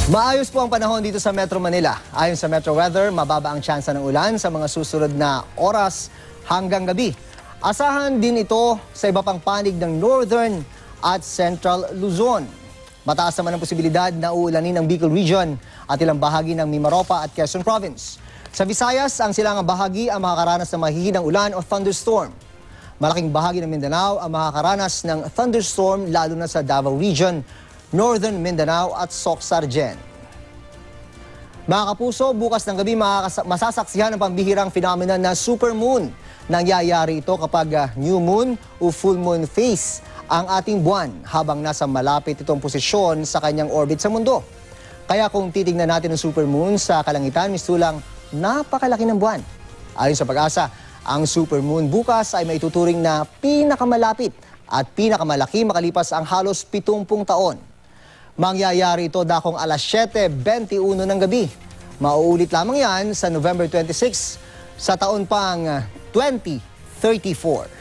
Maayos po ang panahon dito sa Metro Manila. Ayon sa Metro Weather, mababa ang tsansa ng ulan sa mga susunod na oras hanggang gabi. Asahan din ito sa iba pang panig ng Northern at Central Luzon. Mataas naman ang posibilidad na uulanin ng Bicol Region at ilang bahagi ng Mimaropa at Quezon Province. Sa Visayas, ang silangang bahagi ang makakaranas ng mahihinang ulan o thunderstorm. Malaking bahagi ng Mindanao ang makakaranas ng thunderstorm lalo na sa Davao Region, Northern Mindanao at Soc-Sargen. Mga kapuso, bukas ng gabi masasaksihan ang pambihirang phenomenon na supermoon. Nangyayari ito kapag new moon o full moon phase ang ating buwan habang nasa malapit itong posisyon sa kanyang orbit sa mundo. Kaya kung titingnan natin ang supermoon sa kalangitan, mistulang napakalaki ng buwan. Ayon sa Pag-asa, ang supermoon bukas ay maituturing na pinakamalapit at pinakamalaki makalipas ang halos 70 taon. Mangyayari ito dakong alas 7:21 ng gabi. Mauulit lamang yan sa November 26 sa taon pang 2034.